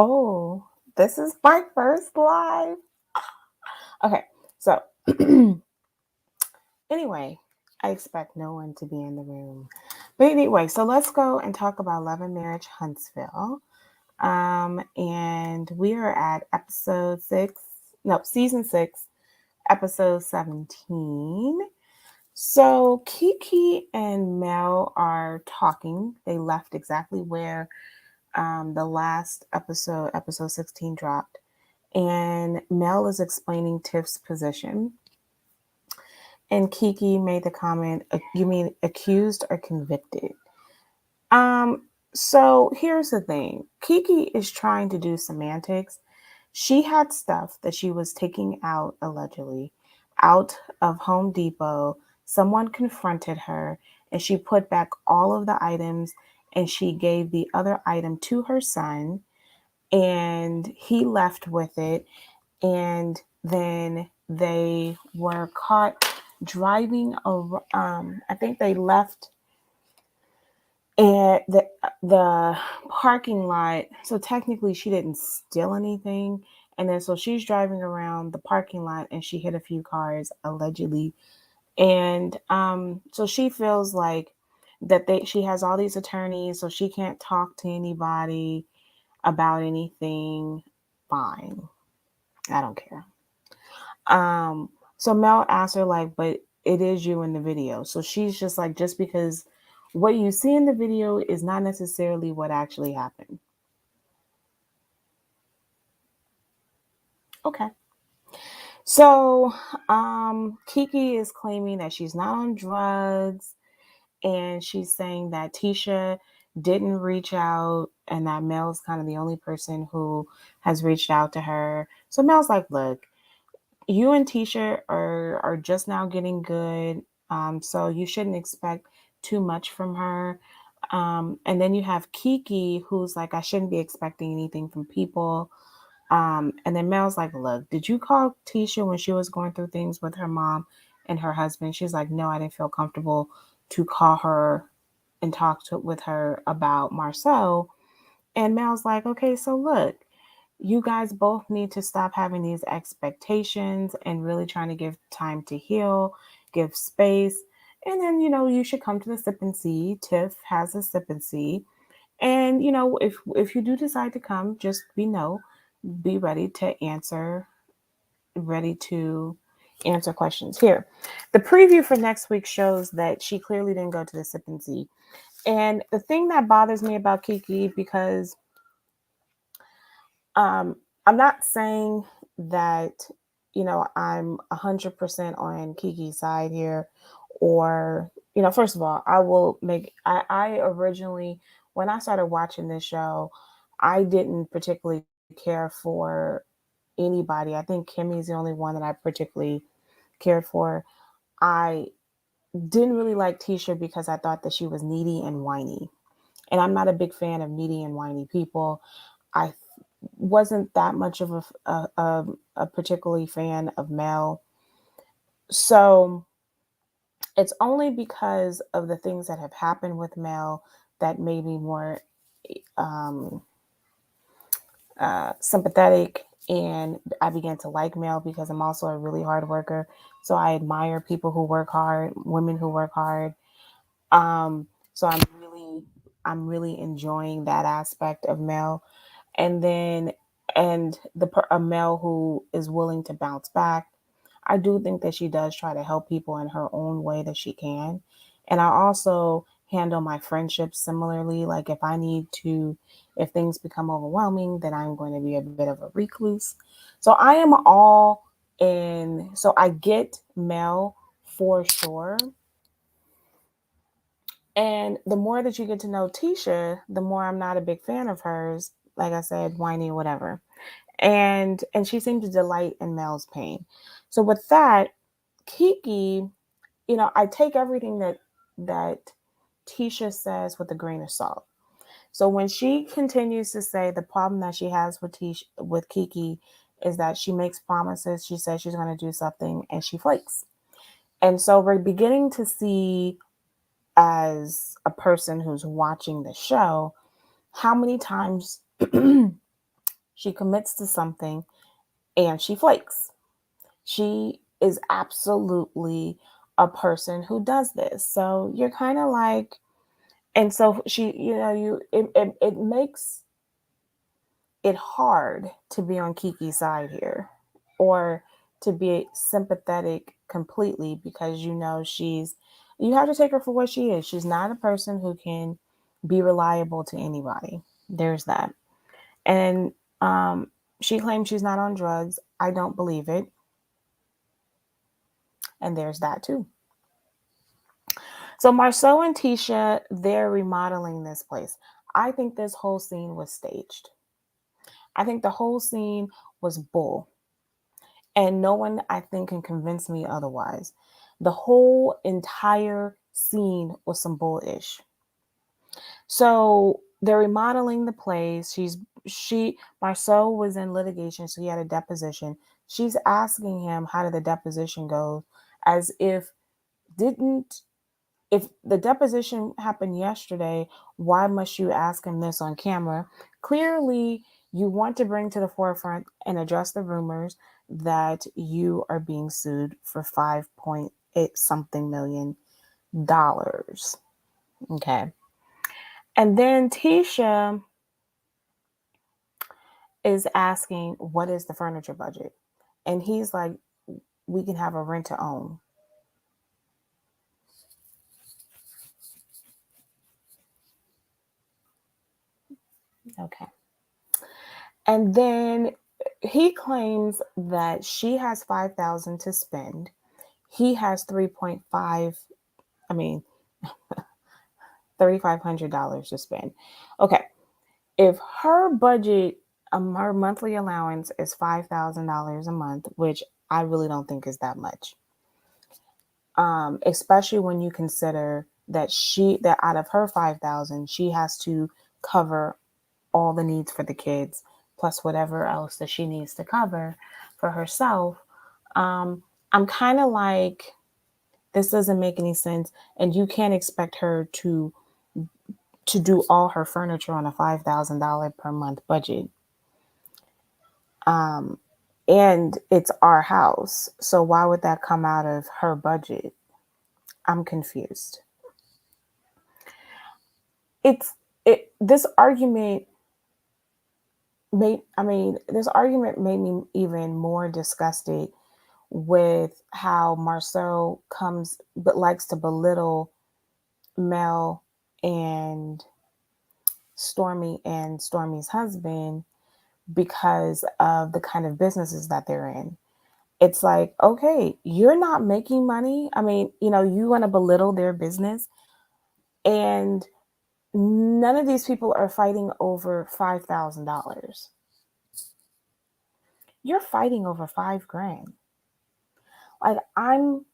Oh, this is my first live. Okay, so anyway, I expect no one to be in the room. But anyway, so let's go and talk about Love and Marriage Huntsville. And we are at episode six, no, season six, episode 17. So Kiki and Mel are talking. They left exactly where the last episode, episode 16, dropped. And Mel is explaining Tiff's position. And Kiki made the comment, you mean accused or convicted? Um, so here's the thing. Kiki is trying to do semantics. She had stuff that she was taking out allegedly out of Home Depot. Someone confronted her and she put back all of the items and she gave the other item to her son and he left with it. And then they were caught driving I think they left and the parking lot. So technically she didn't steal anything. And then so she's driving around the parking lot and she hit a few cars allegedly. And so she feels like that she has all these attorneys, so she can't talk to anybody about anything. Fine. I don't care. So Mel asked her like, but it is you in the video. So she's just like, just because what you see in the video is not necessarily what actually happened. Okay. So Kiki is claiming that she's not on drugs and she's saying that Tisha didn't reach out and that Mel's kind of the only person who has reached out to her. So Mel's like, look, you and Tisha are just now getting good, so you shouldn't expect too much from her. And then you have Kiki, who's like, I shouldn't be expecting anything from people. And then Mel's like, look, did you call Tisha when she was going through things with her mom and her husband? She's like, no, I didn't feel comfortable to call her and with her about Marcel. And Mel's like, okay, so look, you guys both need to stop having these expectations and really trying to give time to heal, give space. And then, you should come to the sip and see. Tiff has a sip and see. And, if you do decide to come, just be ready to answer questions. Here, the preview for next week shows that she clearly didn't go to the sip and see. And the thing that bothers me about Kiki, because I'm not saying that, I'm 100% on Kiki's side here, or, first of all, I originally, when I started watching this show, I didn't particularly care for anybody. I think Kimmy's the only one that I particularly cared for. I didn't really like Tisha because I thought that she was needy and whiny. And I'm not a big fan of needy and whiny people. I wasn't that much of a particularly fan of Mel. So it's only because of the things that have happened with Mel that made me more um, sympathetic. And I began to like Mel because I'm also a really hard worker. So I admire people who work hard, women who work hard. So I'm really enjoying that aspect of Mel. And then a Mel who is willing to bounce back. I do think that she does try to help people in her own way that she can. And I also handle my friendships similarly. Like if things become overwhelming, then I'm going to be a bit of a recluse. So I am all in. So I get Mel for sure. And the more that you get to know Tisha, the more I'm not a big fan of hers. Like I said, whiny, whatever. And she seemed to delight in Mel's pain. So with that, Kiki, I take everything that Tisha says with a grain of salt. So when she continues to say the problem that she has with Kiki is that she makes promises, she says she's going to do something, and she flakes. And so we're beginning to see, as a person who's watching the show, how many times she commits to something and she flakes. She is absolutely a person who does this. So you're kind of like, and so she, it makes it hard to be on Kiki's side here or to be sympathetic completely because you have to take her for what she is. She's not a person who can be reliable to anybody. There's that. And she claims she's not on drugs. I don't believe it. And there's that too. So Marceau and Tisha, they're remodeling this place. I think this whole scene was staged. I think the whole scene was bull. And no one, I think, can convince me otherwise. The whole entire scene was some bullish. So they're remodeling the place. Marceau was in litigation, so he had a deposition. She's asking him, how did the deposition go? As if the deposition happened yesterday, why must you ask him this on camera? Clearly, you want to bring to the forefront and address the rumors that you are being sued for $5.8 something million. Okay. And then Tisha is asking, what is the furniture budget? And he's like, we can have a rent to own. Okay. And then he claims that she has $5,000 to spend. He has 3.5, I mean, $3,500 to spend. Okay. If her budget, her monthly allowance is $5,000 a month, which I really don't think is that much. Especially when you consider that out of her 5,000, she has to cover all the needs for the kids, plus whatever else that she needs to cover for herself. I'm kind of like, this doesn't make any sense, and you can't expect her to do all her furniture on a $5,000 per month budget. And it's our house, so why would that come out of her budget? I'm confused. This argument made me even more disgusted with how Marceau likes to belittle Mel and Stormy's husband because of the kind of businesses that they're in. It's like, okay, you're not making money. I mean, you want to belittle their business, and none of these people are fighting over $5,000. You're fighting over $5,000. Like I'm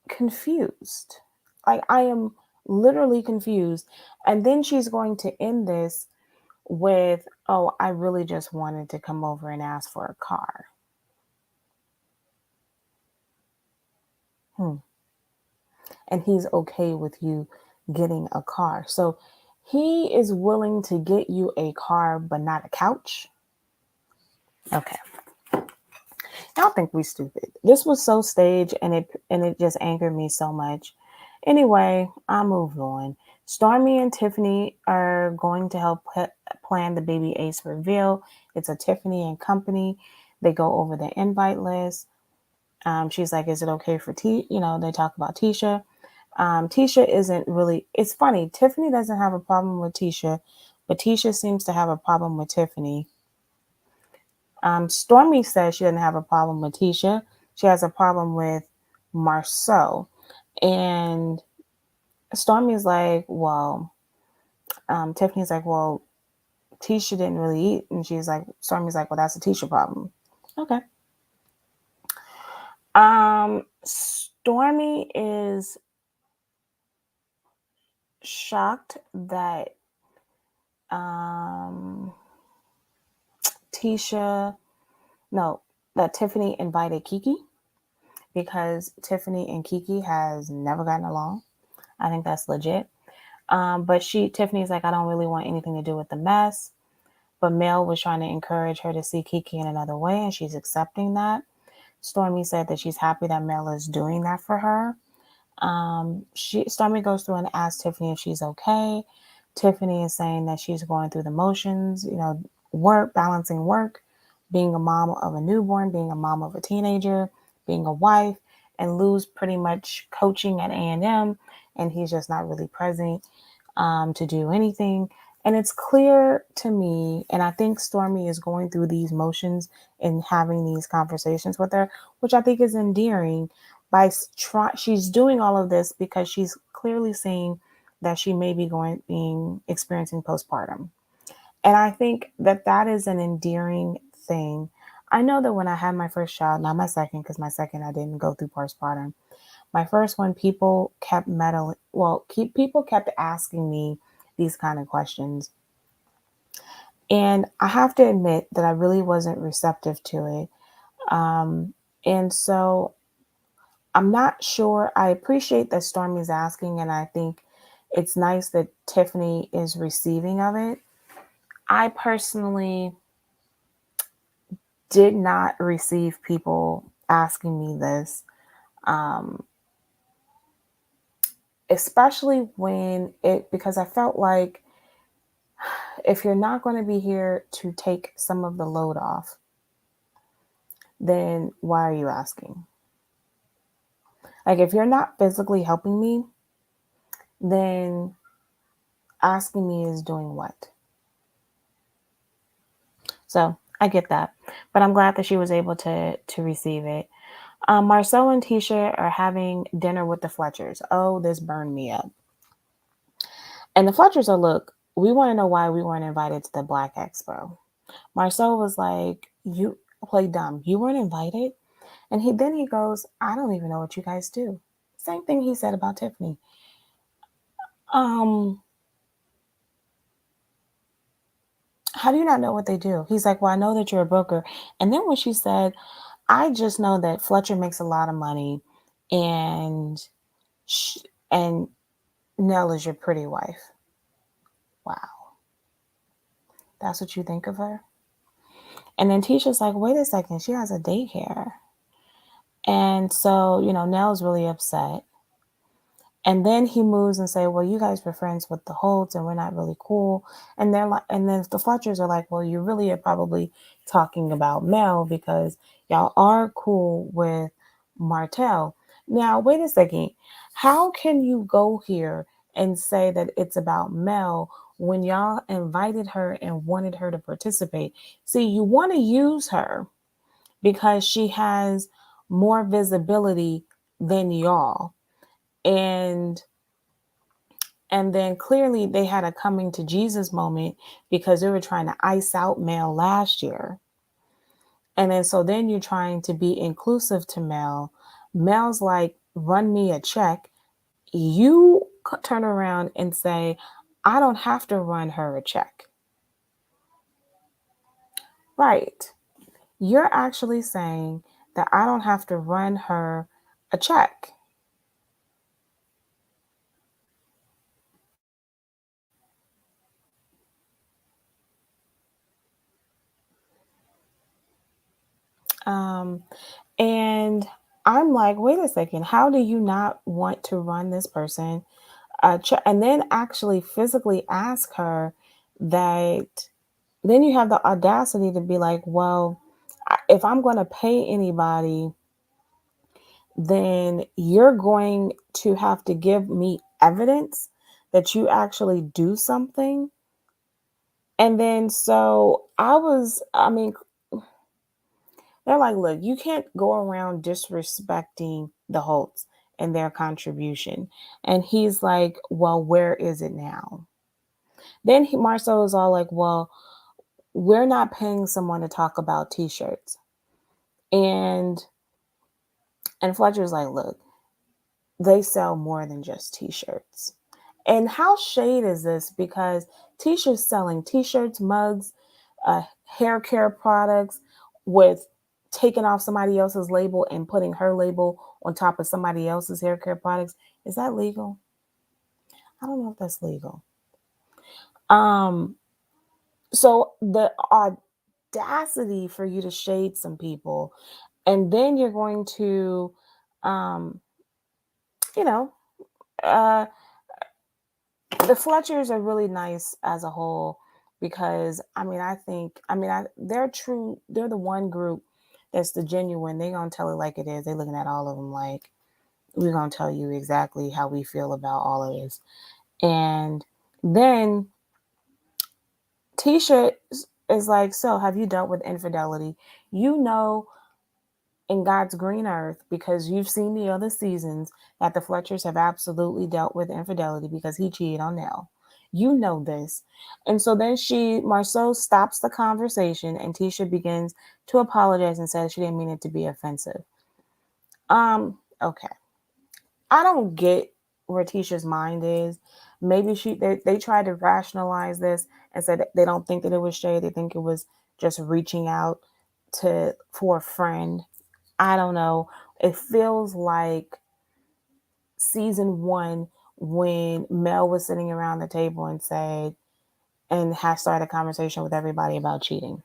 confused. Like I am literally confused. And then she's going to end this with, oh, I really just wanted to come over and ask for a car. And he's okay with you getting a car. So he is willing to get you a car, but not a couch. Okay. I don't think we stupid. This was so staged, and it just angered me so much. Anyway, I moved on. Stormy and Tiffany are going to help plan the Baby Ace reveal. It's a Tiffany and Company. They go over the invite list. She's like, is it okay for they talk about Tisha. Tisha isn't really, it's funny. Tiffany doesn't have a problem with Tisha, but Tisha seems to have a problem with Tiffany. Stormy says she doesn't have a problem with Tisha. She has a problem with Marceau. And Stormy's like, well, Tiffany's like, well, Tisha didn't really eat. And Stormy's like, well, that's a Tisha problem. Okay. Stormy is shocked that that Tiffany invited Kiki, because Tiffany and Kiki has never gotten along. I think that's legit. But Tiffany's like, I don't really want anything to do with the mess. but Mel was trying to encourage her to see Kiki in another way, and she's accepting that. Stormy said that she's happy that Mel is doing that for her. Stormy goes through and asks Tiffany if she's okay. Tiffany is saying that she's going through the motions, work, balancing work, being a mom of a newborn, being a mom of a teenager, being a wife, and Lou's pretty much coaching at A&M, and he's just not really present to do anything. And it's clear to me, and I think Stormy is going through these motions and having these conversations with her, which I think is endearing. She's doing all of this because she's clearly seeing that she may be being experiencing postpartum, and I think that that is an endearing thing. I know that when I had my first child, not my second, because my second I didn't go through postpartum. My first one, people kept meddling. Well, people kept asking me these kind of questions, and I have to admit that I really wasn't receptive to it. And so I'm not sure. I appreciate that Stormy's asking, and I think it's nice that Tiffany is receiving of it. I personally did not receive people asking me this, um, especially because I felt like if you're not going to be here to take some of the load off, then why are you asking? Like, if you're not physically helping me, then asking me is doing what? So I get that, but I'm glad that she was able to receive it. Marcel and Tisha are having dinner with the Fletchers. Oh, this burned me up. And the Fletchers are, look, we want to know why we weren't invited to the Black Expo. Marcel was like, you play dumb. You weren't invited? And he goes, I don't even know what you guys do. Same thing he said about Tiffany. How do you not know what they do? He's like, well, I know that you're a broker. And then when she said, I just know that Fletcher makes a lot of money and and Nell is your pretty wife. Wow. That's what you think of her? And then Tisha's like, wait a second, she has a daycare. And so, Nell's really upset. And then he moves and say, well, you guys were friends with the Holts and we're not really cool. And they're like, and then the Fletchers are like, well, you really are probably talking about Mel because y'all are cool with Martell. Now, wait a second. How can you go here and say that it's about Mel when y'all invited her and wanted her to participate? See, you want to use her because she has more visibility than y'all. And then clearly they had a coming to Jesus moment because they were trying to ice out Mel last year. And then you're trying to be inclusive to Mel. Mel's like, run me a check. You turn around and say, I don't have to run her a check. Right. You're actually saying that I don't have to run her a check. Um, and I'm like, wait a second, how do you not want to run this person? And then actually physically ask her that, then you have the audacity to be like, well, if I'm going to pay anybody, then you're going to have to give me evidence that you actually do something. And then I mean, they're like, look, you can't go around disrespecting the Holts and their contribution. And he's like, well, where is it now? Then Marcel is all like, well, we're not paying someone to talk about t-shirts. And Fletcher's like, look, they sell more than just t-shirts. And how shade is this? Because t-shirts selling t-shirts, mugs, hair care products with taking off somebody else's label and putting her label on top of somebody else's hair care products. Is that legal? I don't know if that's legal. Um, So the audacity for you to shade some people, and then you're going to, um, you know, uh, the Fletchers are really nice as a whole because they're true. They're the one group that's the genuine. They gonna tell it like it is. They looking at all of them like we're gonna tell you exactly how we feel about all of this. And then Tisha is like, so have you dealt with infidelity? You know, in God's green earth, because you've seen the other seasons, that the Fletchers have absolutely dealt with infidelity because he cheated on Nell. You know this. And so then Marceau stops the conversation and Tisha begins to apologize and says she didn't mean it to be offensive. Okay. I don't get where Tisha's mind is. Maybe they tried to rationalize this and said they don't think that it was shade. They think it was just reaching out for a friend. I don't know. It feels like season one when Mel was sitting around the table and had started a conversation with everybody about cheating.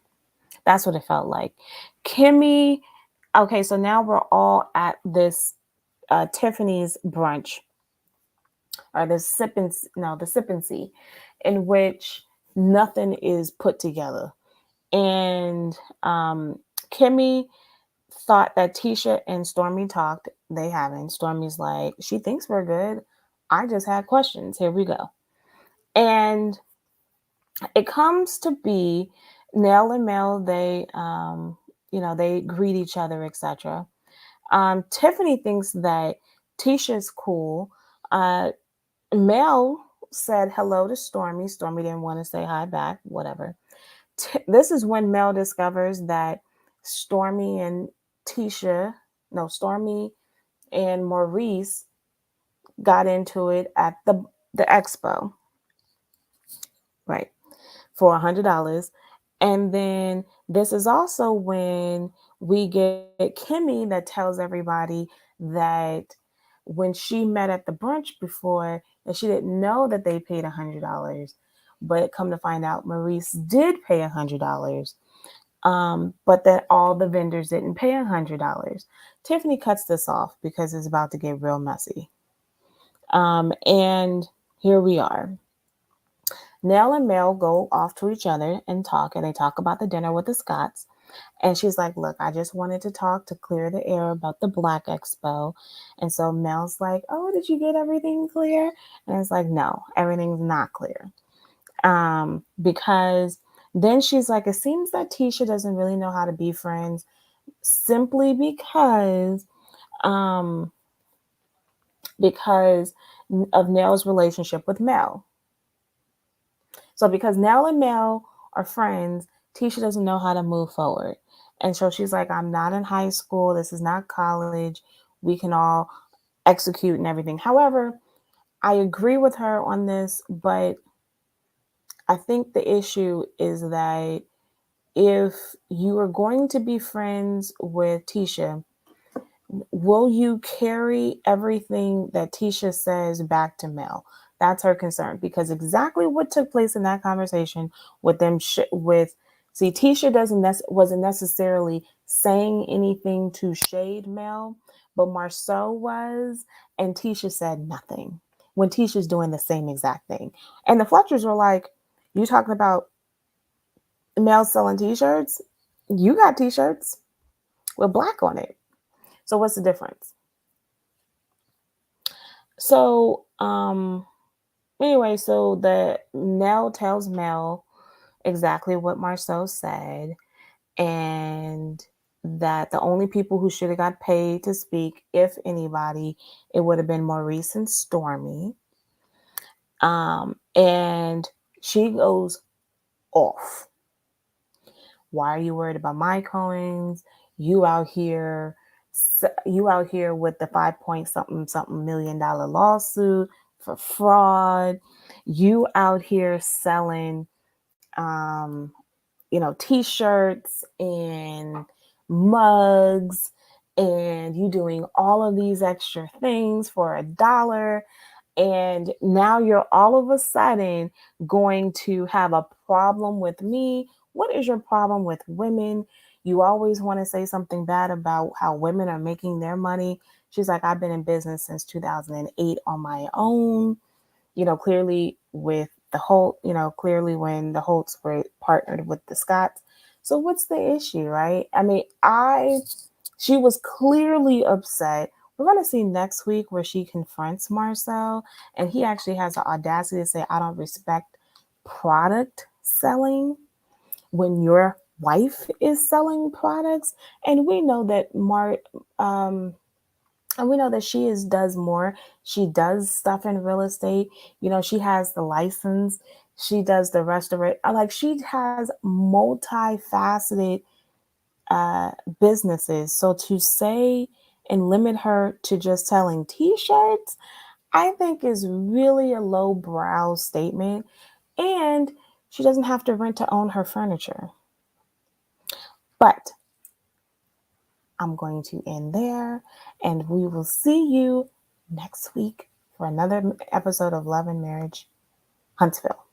That's what it felt like. Kimmy, okay, so now we're all at this Tiffany's brunch or the sip and see, in which nothing is put together. And Kimmy thought that Tisha and Stormy talked. They haven't. Stormy's like, she thinks we're good. I just had questions. Here we go. And it comes to be Nell and Mel, they greet each other, etc. Tiffany thinks that Tisha's cool. Mel said hello to Stormy. Stormy didn't want to say hi back, whatever. This is when Mel discovers that Stormy and Stormy and Maurice got into it at the expo, right, for $100. And then this is also when we get Kimmy that tells everybody that when she met at the brunch before, that she didn't know that they paid $100, but come to find out, Maurice did pay $100. But that all the vendors didn't pay $100. Tiffany cuts this off because it's about to get real messy. And here we are. Nell and Mel go off to each other and talk, and they talk about the dinner with the Scotts. And she's like, look, I just wanted to talk to clear the air about the Black Expo. And so Mel's like, oh, did you get everything clear? And it's like, no, everything's not clear. Because then she's like, it seems that Tisha doesn't really know how to be friends simply um, because of Nell's relationship with Mel. So because Nell and Mel are friends, Tisha doesn't know how to move forward. And so she's like, I'm not in high school. This is not college. We can all execute and everything. However, I agree with her on this, but I think the issue is that if you are going to be friends with Tisha, will you carry everything that Tisha says back to Mel? That's her concern, because exactly what took place in that conversation with them Tisha wasn't necessarily saying anything to shade Mel, but Marceau was, and Tisha said nothing when Tisha's doing the same exact thing. And the Fletchers were like, you talking about Mel selling t-shirts? You got t-shirts with black on it. So what's the difference? So, anyway, so the Nell tells Mel exactly what Marceau said, and that the only people who should have got paid to speak, if anybody, it would have been Maurice and Stormy. And she goes off. Why are you worried about my coins? You out here, you out here with the 5 point something million dollar lawsuit for fraud. You out here selling, t-shirts and mugs, and you doing all of these extra things for $1. And now you're all of a sudden going to have a problem with me. What is your problem with women? You always want to say something bad about how women are making their money. She's like, I've been in business since 2008 on my own, clearly with the Holt, clearly when the Holts were partnered with the Scotts. So what's the issue, right? I mean, she was clearly upset. We're going to see next week where she confronts Marcel, and he actually has the audacity to say, I don't respect product selling when your wife is selling products. And we know that and we know that does more. She does stuff in real estate. She has the license. She does the rest of it. Like, she has multifaceted uh, businesses. So to say and limit her to just selling t-shirts, I think is really a lowbrow statement. And she doesn't have to rent to own her furniture. But I'm going to end there, and we will see you next week for another episode of Love and Marriage Huntsville.